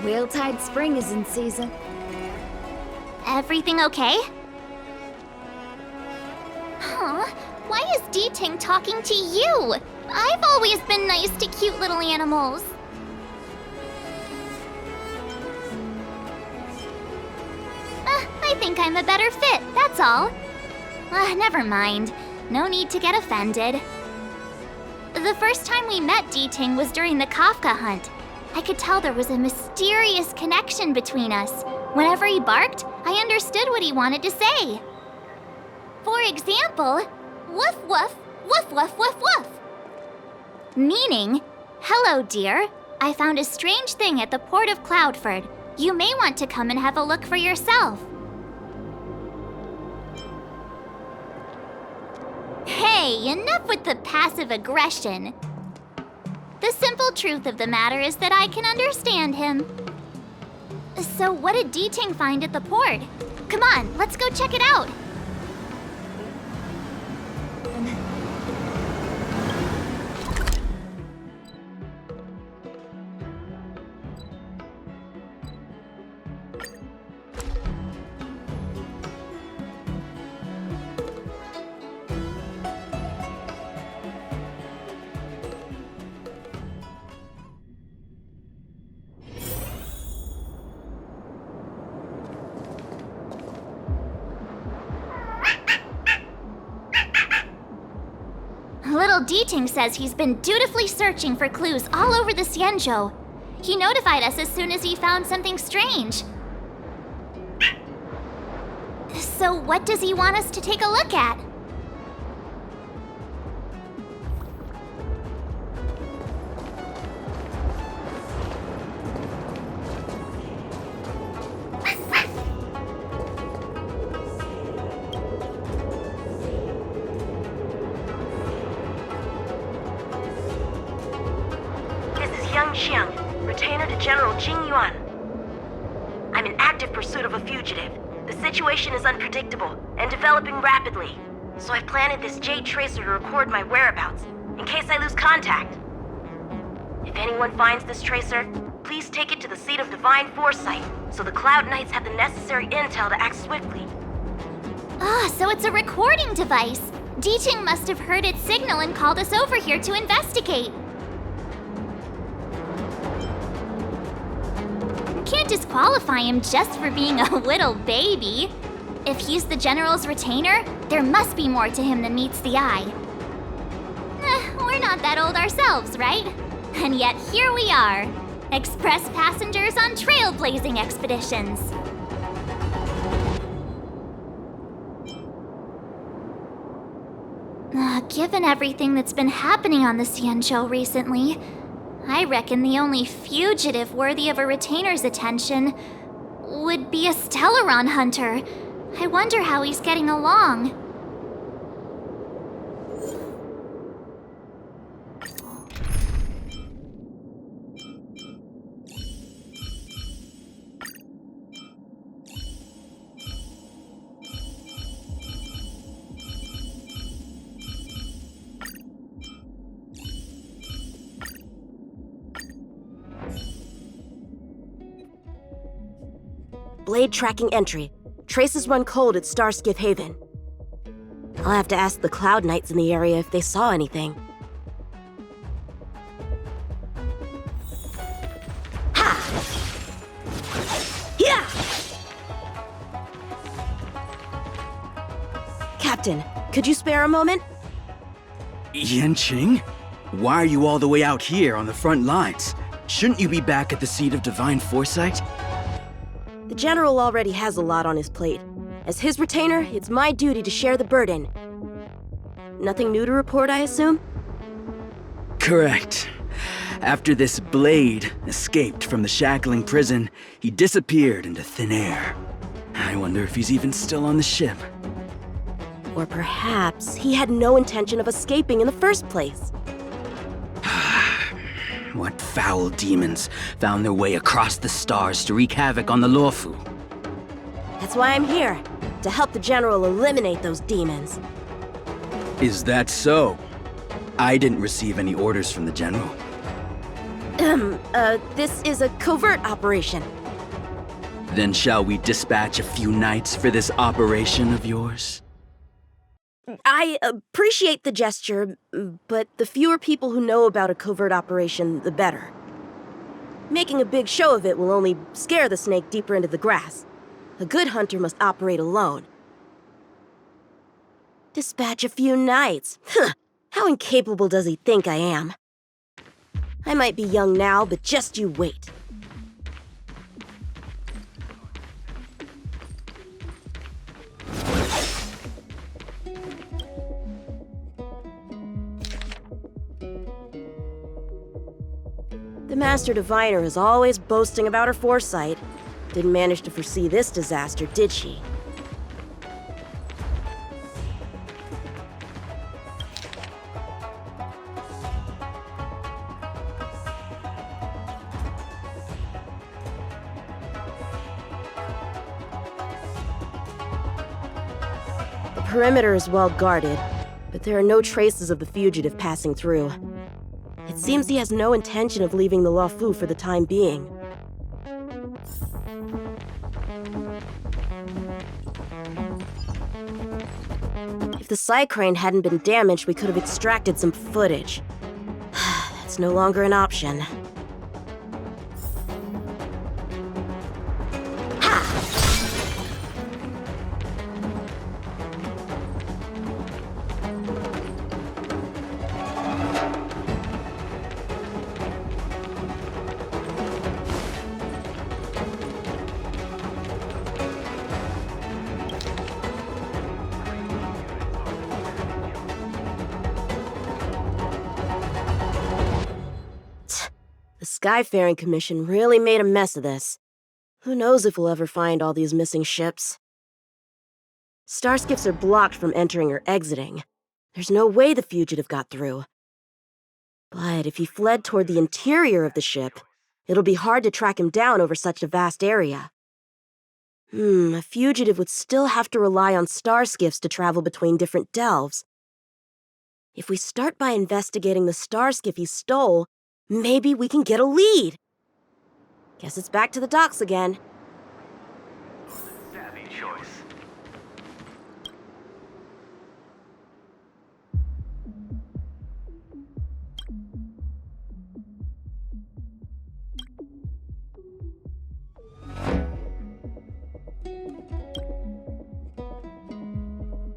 Wheeltide Spring is in season. Everything okay? Huh? Why is D-Ting talking to you? I've always been nice to cute little animals. I think I'm a better fit, that's all. Never mind. No need to get offended. The first time we met D-Ting was during the Kafka hunt. I could tell there was a mysterious connection between us. Whenever he barked, I understood what he wanted to say. For example, woof woof, woof woof woof woof. Meaning, hello dear, I found a strange thing at the port of Cloudford. You may want to come and have a look for yourself. Hey, enough with the passive aggression. The simple truth of the matter is that I can understand him. So what did D-Ting find at the port? Come on, let's go check it out. Little D-Ting says he's been dutifully searching for clues all over the Xianzhou. He notified us as soon as he found something strange. So what does he want us to take a look at? Yanqing, retainer to General Jing Yuan. I'm in active pursuit of a fugitive. The situation is unpredictable and developing rapidly, so I've planted this Jade Tracer to record my whereabouts, in case I lose contact. If anyone finds this tracer, please take it to the seat of Divine Foresight, so the Cloud Knights have the necessary intel to act swiftly. So it's a recording device. D-Ting must have heard its signal and called us over here to investigate. Can't disqualify him just for being a little baby. If he's the General's retainer, there must be more to him than meets the eye. We're not that old ourselves, right? And yet here we are, express passengers on trailblazing expeditions. Given everything that's been happening on the Xianzhou recently, I reckon the only fugitive worthy of a retainer's attention would be a Stellaron hunter. I wonder how he's getting along. Blade tracking entry. Traces run cold at Starskiff Haven. I'll have to ask the Cloud Knights in the area if they saw anything. Ha! Yeah! Captain, could you spare a moment? Yanqing? Why are you all the way out here on the front lines? Shouldn't you be back at the seat of Divine Foresight? The General already has a lot on his plate. As his retainer, it's my duty to share the burden. Nothing new to report, I assume? Correct. After this Blade escaped from the shackling prison, he disappeared into thin air. I wonder if he's even still on the ship. Or perhaps he had no intention of escaping in the first place. What foul demons found their way across the stars to wreak havoc on the Luofu? That's why I'm here, to help the General eliminate those demons. Is that so? I didn't receive any orders from the General. This is a covert operation. Then shall we dispatch a few knights for this operation of yours? I appreciate the gesture, but the fewer people who know about a covert operation, the better. Making a big show of it will only scare the snake deeper into the grass. A good hunter must operate alone. Dispatch a few knights. Huh. How incapable does he think I am? I might be young now, but just you wait. The Master Diviner is always boasting about her foresight. Didn't manage to foresee this disaster, did she? The perimeter is well guarded, but there are no traces of the fugitive passing through. It seems he has no intention of leaving the Luofu for the time being. If the Psy Crane hadn't been damaged, we could have extracted some footage. That's no longer an option. The Skyfaring Commission really made a mess of this. Who knows if we'll ever find all these missing ships? Starskiffs are blocked from entering or exiting. There's no way the fugitive got through. But if he fled toward the interior of the ship, it'll be hard to track him down over such a vast area. A fugitive would still have to rely on starskiffs to travel between different delves. If we start by investigating the starskiff he stole, maybe we can get a lead. Guess it's back to the docks again. Savvy choice.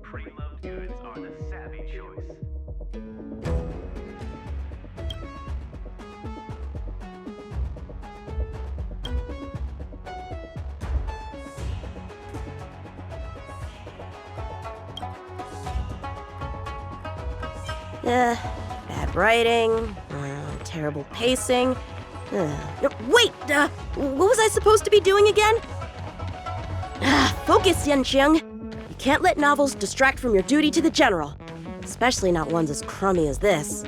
Pre-loved goods are the savvy choice. Bad writing, terrible pacing. No, wait! What was I supposed to be doing again? Focus, Yanqing. You can't let novels distract from your duty to the General. Especially not ones as crummy as this.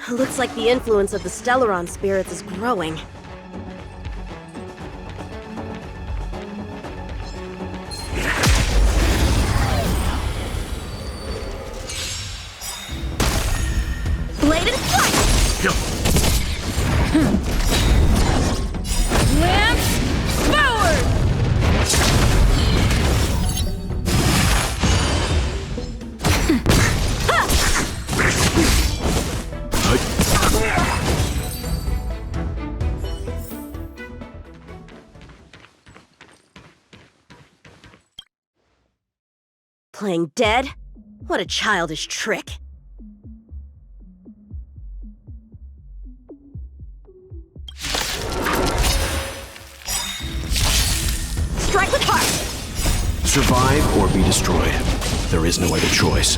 Looks like the influence of the Stellaron spirits is growing. Blade and flight! Lance forward! Playing dead? What a childish trick. Strike with heart! Survive or be destroyed. There is no other choice.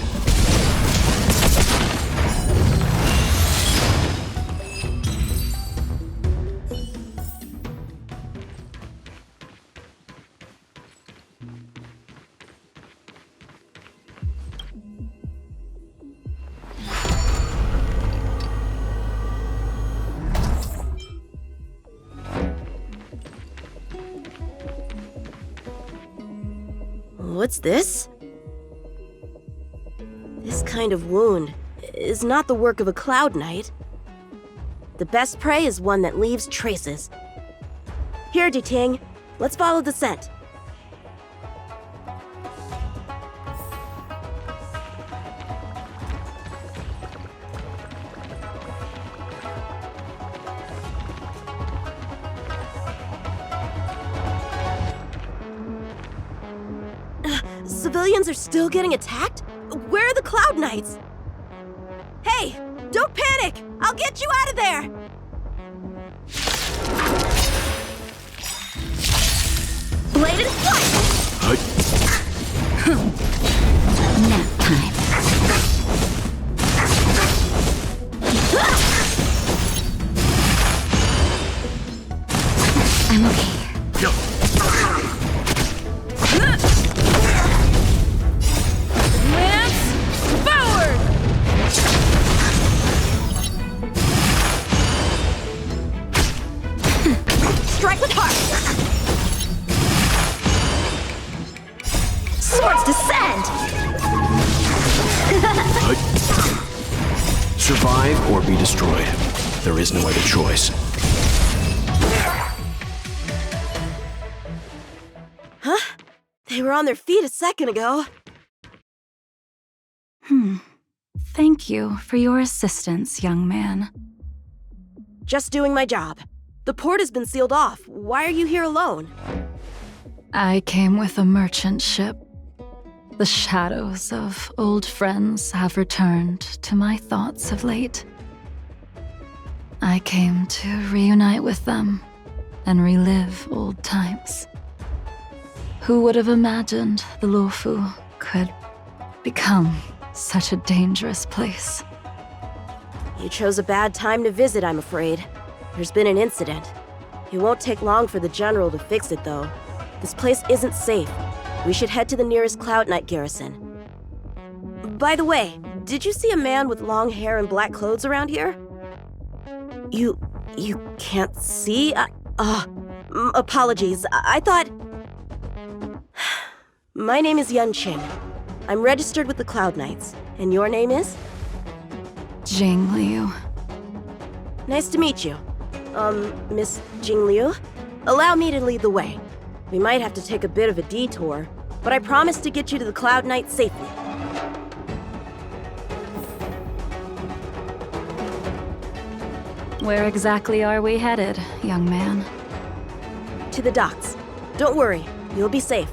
What's this? This kind of wound is not the work of a Cloud Knight. The best prey is one that leaves traces. Here, Diting, let's follow the scent. Civilians are still getting attacked? Where are the Cloud Knights? Hey, don't panic! I'll get you out of there! Bladed flight! Nap time. I'm okay. Strike with heart! Swords descend! Survive or be destroyed. There is no other choice. Huh? They were on their feet a second ago. Thank you for your assistance, young man. Just doing my job. The port has been sealed off. Why are you here alone? I came with a merchant ship. The shadows of old friends have returned to my thoughts of late. I came to reunite with them and relive old times. Who would have imagined the Luofu could become such a dangerous place? You chose a bad time to visit, I'm afraid. There's been an incident. It won't take long for the General to fix it, though. This place isn't safe. We should head to the nearest Cloud Knight garrison. By the way, did you see a man with long hair and black clothes around here? You can't see? Apologies. I thought... My name is Yanqing. I'm registered with the Cloud Knights. And your name is? Jing Liu. Nice to meet you. Miss Jing Liu? Allow me to lead the way. We might have to take a bit of a detour, but I promise to get you to the Cloud Knight safely. Where exactly are we headed, young man? To the docks. Don't worry, you'll be safe.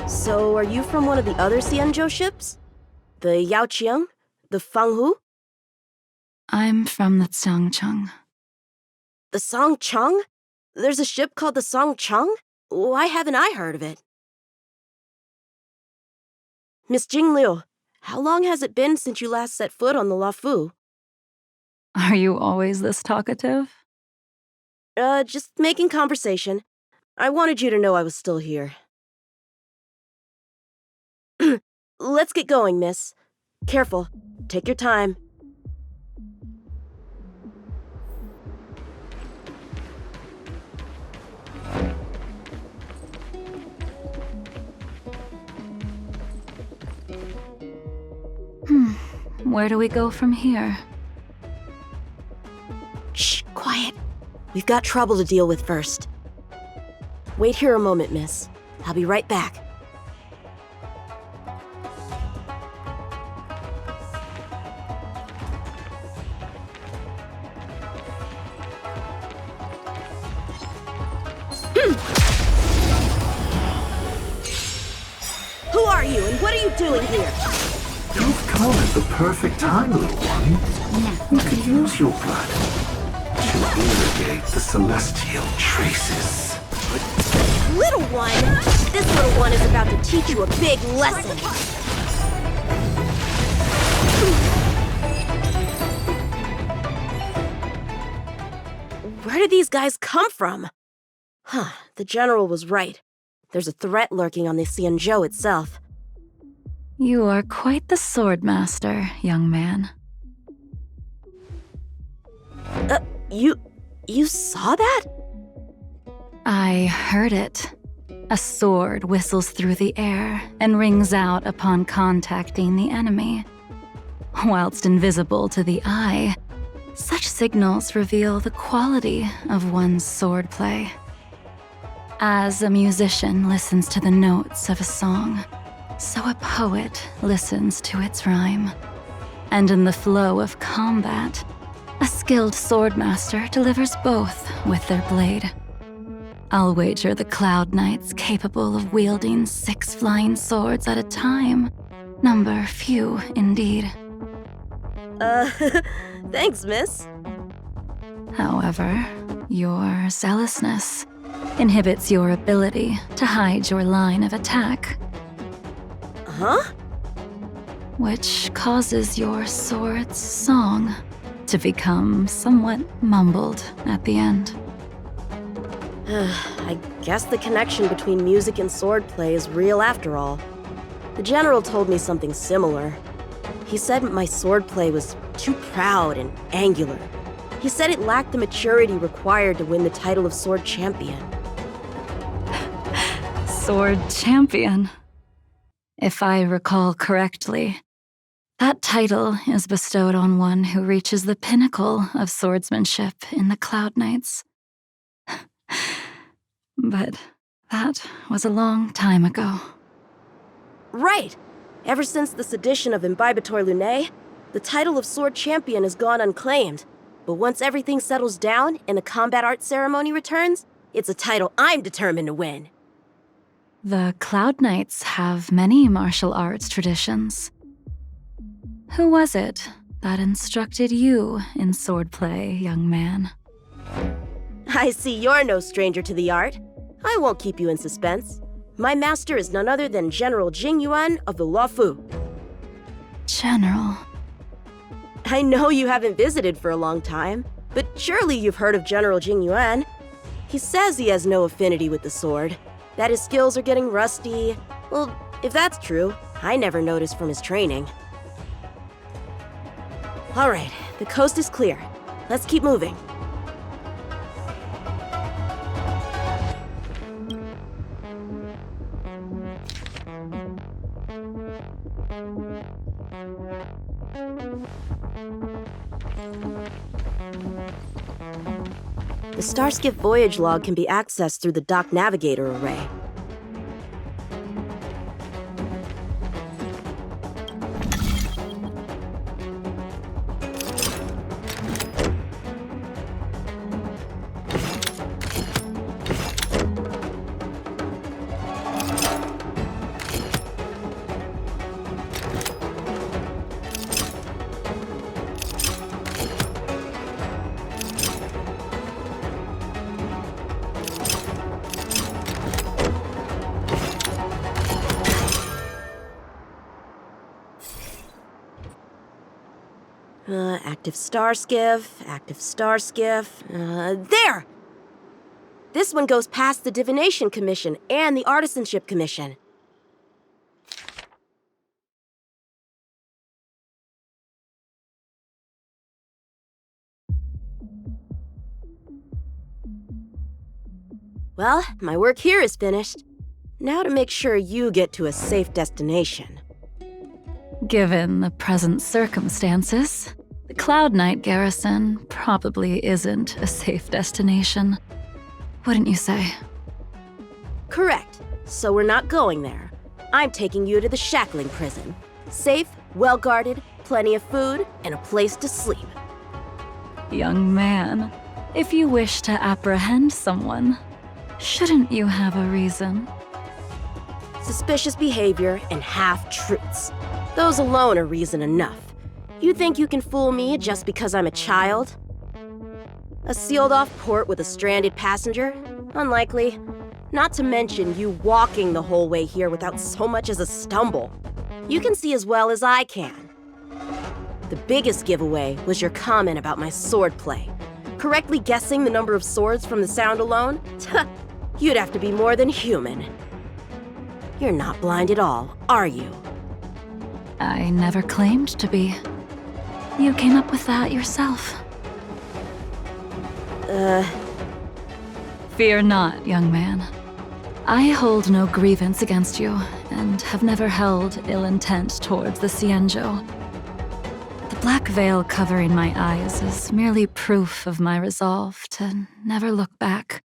So, are you from one of the other Xianzhou ships? The Yaoqiang? The Fanghu? I'm from the Xiangcheng. The Songcheng? There's a ship called the Songcheng? Why haven't I heard of it? Miss Jing Liu, how long has it been since you last set foot on the Luofu? Are you always this talkative? Just making conversation. I wanted you to know I was still here. Let's get going, miss. Careful. Take your time. Where do we go from here? Shh, quiet. We've got trouble to deal with first. Wait here a moment, miss. I'll be right back. Who are you, and what are you doing here? You've come at the perfect time, little one. You could use your blood to irrigate the celestial traces. Little one! This little one is about to teach you a big lesson. Where did these guys come from? Huh, the General was right. There's a threat lurking on the Xianzhou itself. You are quite the swordmaster, young man. You saw that? I heard it. A sword whistles through the air and rings out upon contacting the enemy. Whilst invisible to the eye, such signals reveal the quality of one's swordplay. As a musician listens to the notes of a song, so a poet listens to its rhyme. And in the flow of combat, a skilled swordmaster delivers both with their blade. I'll wager the Cloud Knights capable of wielding 6 flying swords at a time number few indeed. Thanks, miss. However, your zealousness inhibits your ability to hide your line of attack, Huh? which causes your sword's song to become somewhat mumbled at the end. I guess the connection between music and swordplay is real after all. The general told me something similar. He said my swordplay was too proud and angular. He said it lacked the maturity required to win the title of Sword Champion. Sword Champion. If I recall correctly, that title is bestowed on one who reaches the pinnacle of swordsmanship in the Cloud Knights. But that was a long time ago. Right! Ever since the sedition of Imbibitor Lunae, the title of Sword Champion has gone unclaimed. But once everything settles down and a combat art ceremony returns, it's a title I'm determined to win. The Cloud Knights have many martial arts traditions. Who was it that instructed you in swordplay, young man? I see you're no stranger to the art. I won't keep you in suspense. My master is none other than General Jingyuan of the Luofu. General. I know you haven't visited for a long time, but surely you've heard of General Jingyuan. He says he has no affinity with the sword, that his skills are getting rusty. Well, if that's true, I never noticed from his training. All right, the coast is clear. Let's keep moving. The Starskip voyage log can be accessed through the Dock Navigator array. Active star skiff. There! This one goes past the Divination Commission and the Artisanship Commission. Well, my work here is finished. Now to make sure you get to a safe destination. Given the present circumstances, the Cloud Knight garrison probably isn't a safe destination. Wouldn't you say? Correct. So we're not going there. I'm taking you to the Shackling prison. Safe, well-guarded, plenty of food, and a place to sleep. Young man, if you wish to apprehend someone, shouldn't you have a reason? Suspicious behavior and half-truths. Those alone are reason enough. You think you can fool me just because I'm a child? A sealed-off port with a stranded passenger? Unlikely. Not to mention you walking the whole way here without so much as a stumble. You can see as well as I can. The biggest giveaway was your comment about my swordplay. Correctly guessing the number of swords from the sound alone? You'd have to be more than human. You're not blind at all, are you? I never claimed to be. You came up with that yourself. Fear not, young man. I hold no grievance against you, and have never held ill intent towards the Xianzhou. The black veil covering my eyes is merely proof of my resolve to never look back,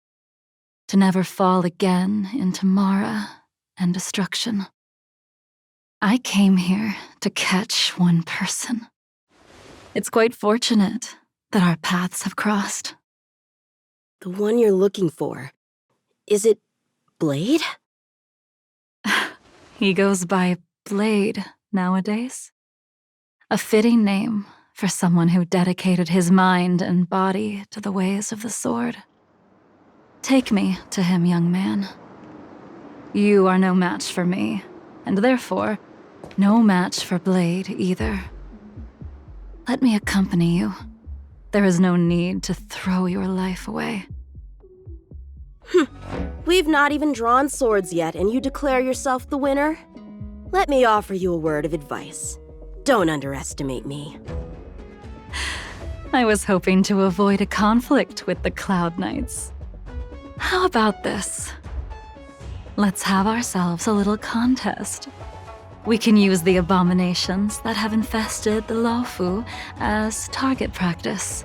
to never fall again into Mara and destruction. I came here to catch one person. It's quite fortunate that our paths have crossed. The one you're looking for. Is it Blade? He goes by Blade nowadays. A fitting name for someone who dedicated his mind and body to the ways of the sword. Take me to him, young man. You are no match for me, and therefore, no match for Blade either. Let me accompany you. There is no need to throw your life away. We've not even drawn swords yet, and you declare yourself the winner? Let me offer you a word of advice. Don't underestimate me. I was hoping to avoid a conflict with the Cloud Knights. How about this? Let's have ourselves a little contest. We can use the abominations that have infested the Luofu as target practice,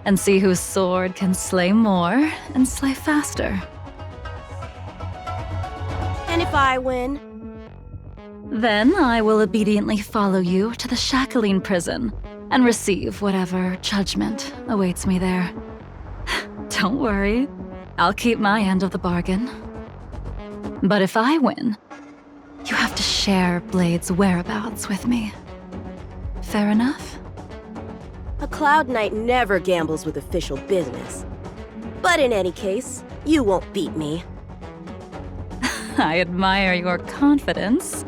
and see whose sword can slay more and slay faster. And if I win? Then I will obediently follow you to the shackling prison and receive whatever judgment awaits me there. Don't worry, I'll keep my end of the bargain. But if I win, you have to share Blade's whereabouts with me. Fair enough? A Cloud Knight never gambles with official business. But in any case, you won't beat me. I admire your confidence.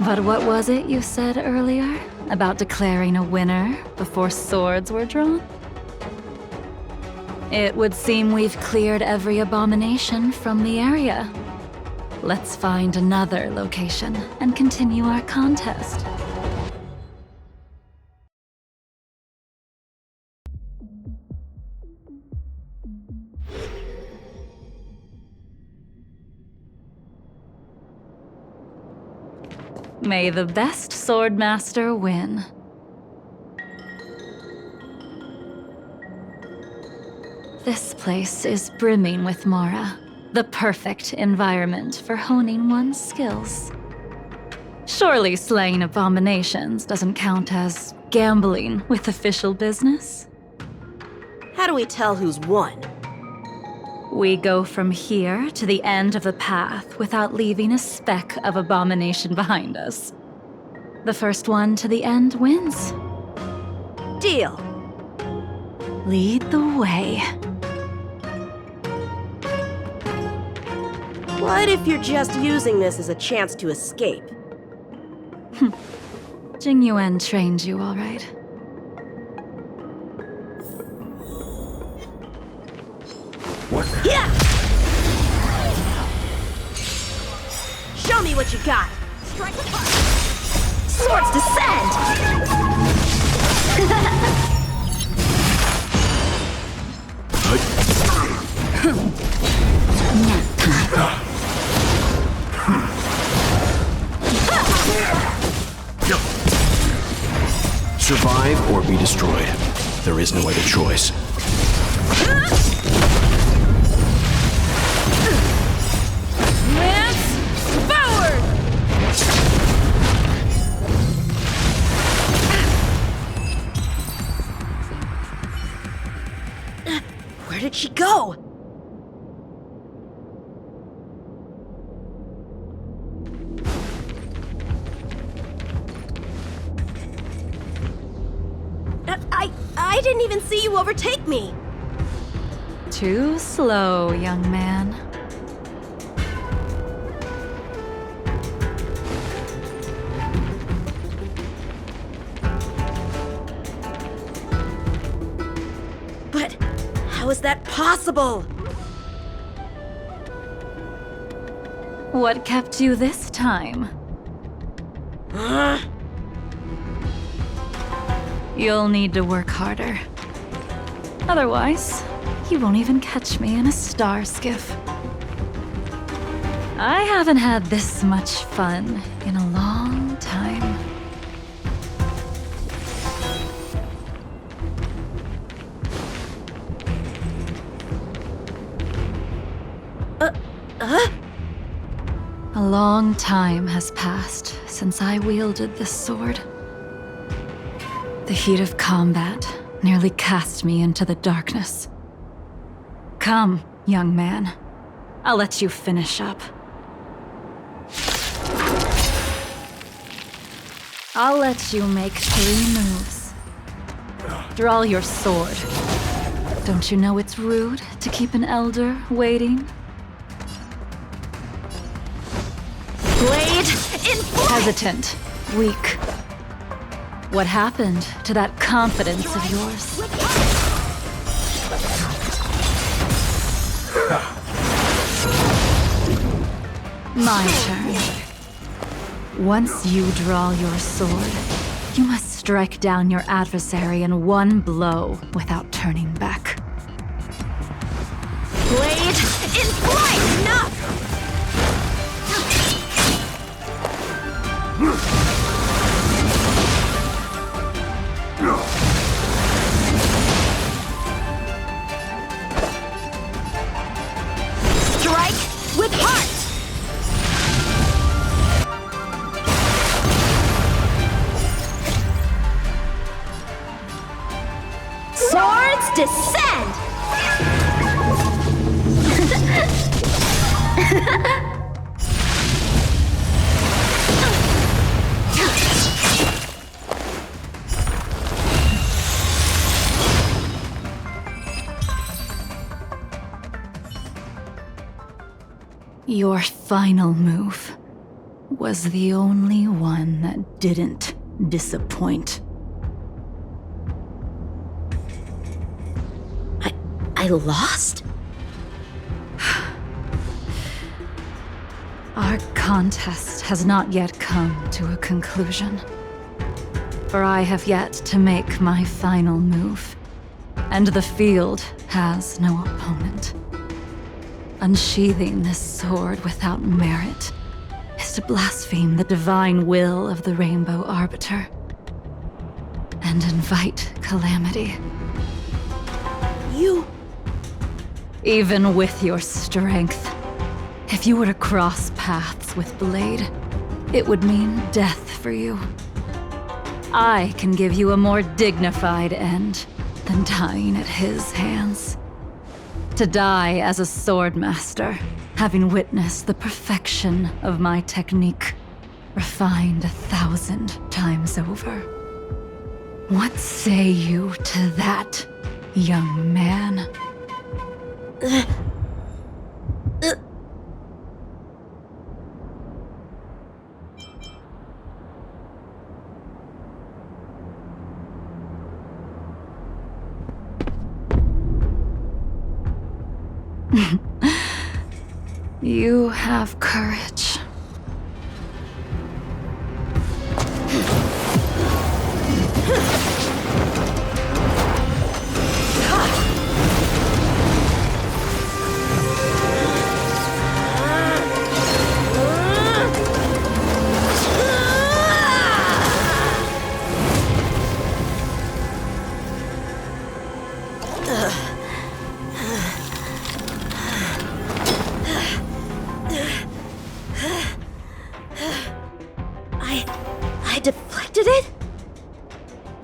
But what was it you said earlier about declaring a winner before swords were drawn? It would seem we've cleared every abomination from the area. Let's find another location and continue our contest. May the best swordmaster win. This place is brimming with Mara, the perfect environment for honing one's skills. Surely slaying abominations doesn't count as gambling with official business? How do we tell who's won? We go from here to the end of the path without leaving a speck of abomination behind us. The first one to the end wins. Deal. Lead the way. What if you're just using this as a chance to escape? Jing Yuan trained you all right. What? Yeah! Show me what you got! Strike apart! Swords descend! Survive or be destroyed. There is no other choice. Where did she go? I didn't even see you overtake me. Too slow, young man. But how is that possible? What kept you this time? You'll need to work harder. Otherwise, you won't even catch me in a star skiff. I haven't had this much fun in a long time. A long time has passed since I wielded this sword. The heat of combat nearly cast me into the darkness. Come, young man. I'll let you finish up. I'll let you make 3 moves. Draw your sword. Don't you know it's rude to keep an elder waiting? Blade in flight! Hesitant, weak. What happened to that confidence of yours? My turn. Once you draw your sword, you must strike down your adversary in one blow without turning back. Blade in flight! Enough! Strike with heart! Swords descend! Your final move was the only one that didn't disappoint. I lost? Our contest has not yet come to a conclusion. For I have yet to make my final move, and the field has no opponent. Unsheathing this sword without merit is to blaspheme the divine will of the Rainbow Arbiter and invite calamity. You... Even with your strength, if you were to cross paths with Blade, it would mean death for you. I can give you a more dignified end than dying at his hands. To die as a swordmaster, having witnessed the perfection of my technique, refined 1,000 times over. What say you to that, young man? You have courage. I deflected it?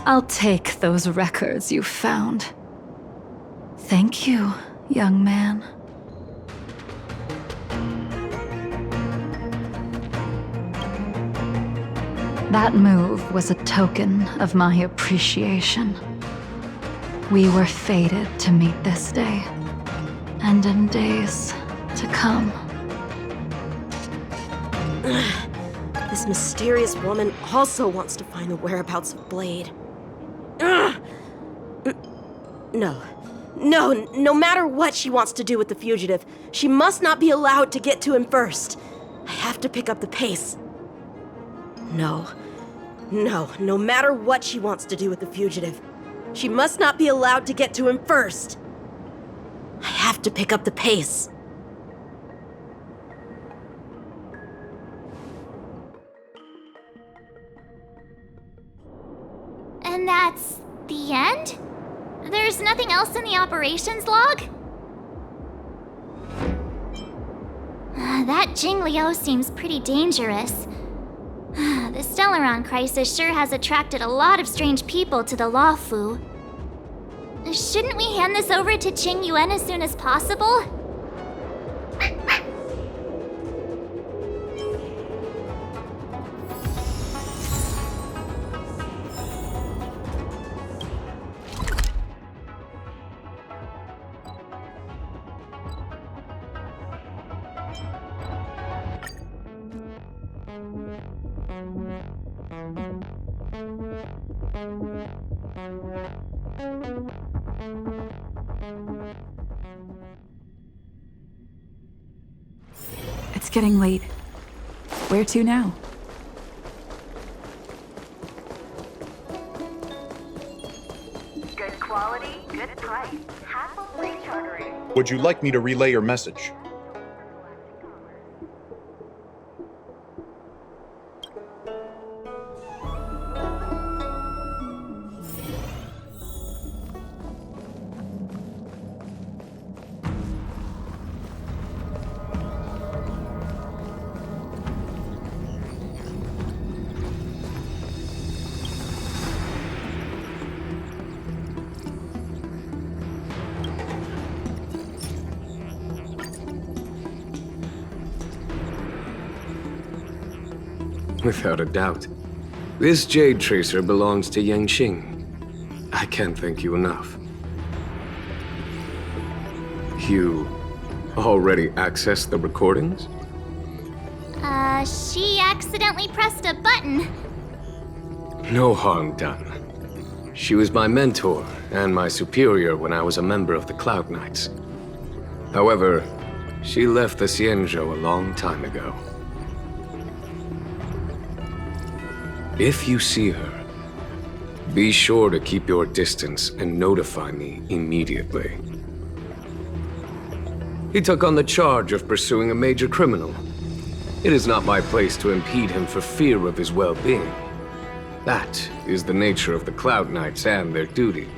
I'll take those records you found. Thank you, young man. That move was a token of my appreciation. We were fated to meet this day, and in days to come. This mysterious woman also wants to find the whereabouts of Blade. No matter what she wants to do with the fugitive, she must not be allowed to get to him first. I have to pick up the pace. No matter what she wants to do with the fugitive, she must not be allowed to get to him first. I have to pick up the pace. And that's the end? There's nothing else in the operations log? That Jing Liu seems pretty dangerous. The Stellaron crisis sure has attracted a lot of strange people to the Luofu. Shouldn't we hand this over to Qing Yuan as soon as possible? It's getting late. Where to now? Good quality, good price. Hassle-free chartering. Would you like me to relay your message? Without a doubt. This Jade Tracer belongs to Yanqing. I can't thank you enough. You already accessed the recordings? She accidentally pressed a button. No harm done. She was my mentor and my superior when I was a member of the Cloud Knights. However, she left the Xianzhou a long time ago. If you see her, be sure to keep your distance and notify me immediately. He took on the charge of pursuing a major criminal. It is not my place to impede him for fear of his well-being. That is the nature of the Cloud Knights and their duty.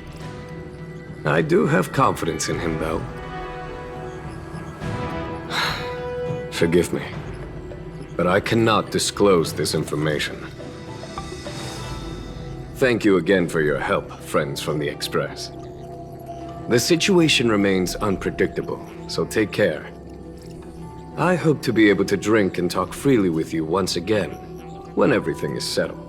I do have confidence in him, though. Forgive me, but I cannot disclose this information. Thank you again for your help, friends from the Express. The situation remains unpredictable, so take care. I hope to be able to drink and talk freely with you once again, when everything is settled.